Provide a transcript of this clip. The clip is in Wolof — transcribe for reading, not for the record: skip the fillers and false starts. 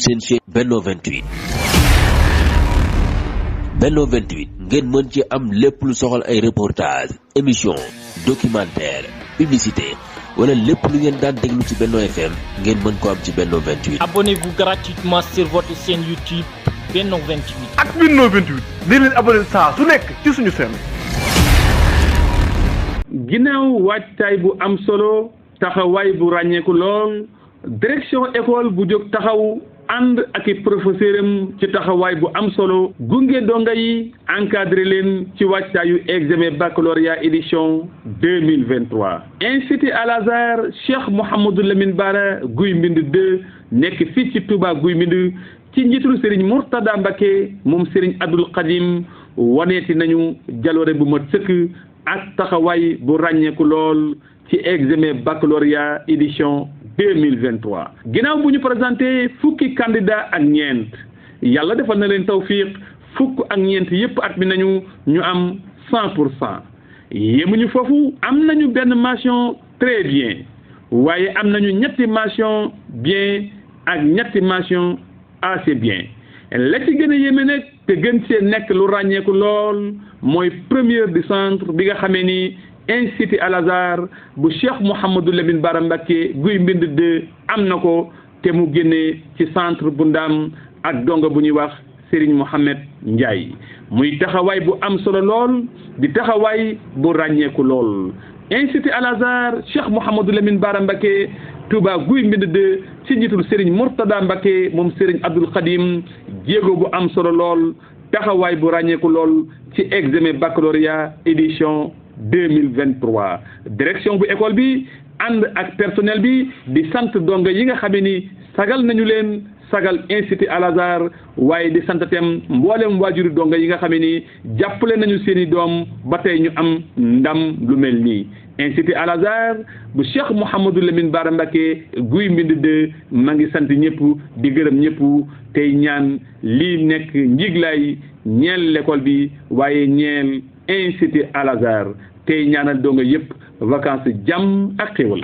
seen chaîne Benno 28. Benno 28 ngeen mën ci am lépp lu soxal ay reportage émission documentaire publicité wala lépp lu ngeen daan déglu ci Benno FM ngeen mën ko am ci Benno 28. Abonnez-vous gratuitement sur votre chaîne YouTube Benno 28. ak Benno 28 di leen abonné saa su nekk ci suñu chaîne. ginnaaw waajtaay bu am solo taxawaay bu ràññeeku lool direction école bu jóg taxaw ànd ak i professeur am ci taxawaay bu am solo gunge donga yi encadré leen ci waajtaayu examen baccalauréat édition 2023. Institut Al Azhar Cheikh Mouhamadou Lamine Bara Guy Mbind 2 nekk fii ci Touba Guy Mbind ci njiitul Serigne Mourtada Mbacké moom Serigne Abdoul Khadim waneeti nañu jaloore bu mat sëkk ak taxawaay bu ràññeeku lool ci examen baccalauréat édition 2023. ginnaaw bu ñu présenté fukki candidat ak ñeent yàlla defal na leen tawfiq fukk ak ñeent yépp at mi nañu ñu am 100%. yémuñu foofu am nañu benn mention très bien waaye am nañu ñetti mention bien ak ñetti mention assez bien. la ci gën a yéeme nag te gën see nekk lu ràññeeku lool mooy première du centre bi nga xamee ni Institut Al Azhar bu Cheikh Mouhamadou Lamine Bara Mbacké Guy Mbind 2 am na ko te mu génnee ci centre bu Ndam ak donga bu ñuy wax Serigne Mohamed Ndiaye muy taxawaay bu am solo lool di taxawaay bu ràññeeku lool. Institut Al Azhar Cheikh Mouhamadou Lamine Bara Mbacké Touba Guy Mbind 2 ci njiitul Serigne Mourtada Mbacké moom Serigne Abdoul Khadim jéego bu am solo lool taxawaay bu ràññeeku lool ci examen baccalauréat édition 2023. direction bu école bi ànd ak personnel bi di sant donga yi nga xam ni sagal nañu leen sagal Institut Al Azhar waaye di sant tem mboolem waajuri donga yi nga xam ni jàppale nañu seeni doom ba tey ñu am ndam lu mel nii. Institut Al Azhar bu Cheikh Mouhamadou Lamine Bara Mbacké Guy Mbind 2 ma ngi sant ñëpp di gërëm ñëpp tey ñaan lii nekk njiglaay ñeel l'école bi waaye ñeel Institut Al Azhar tey ñaanal donga yëpp vacances jàmm ak xéwal.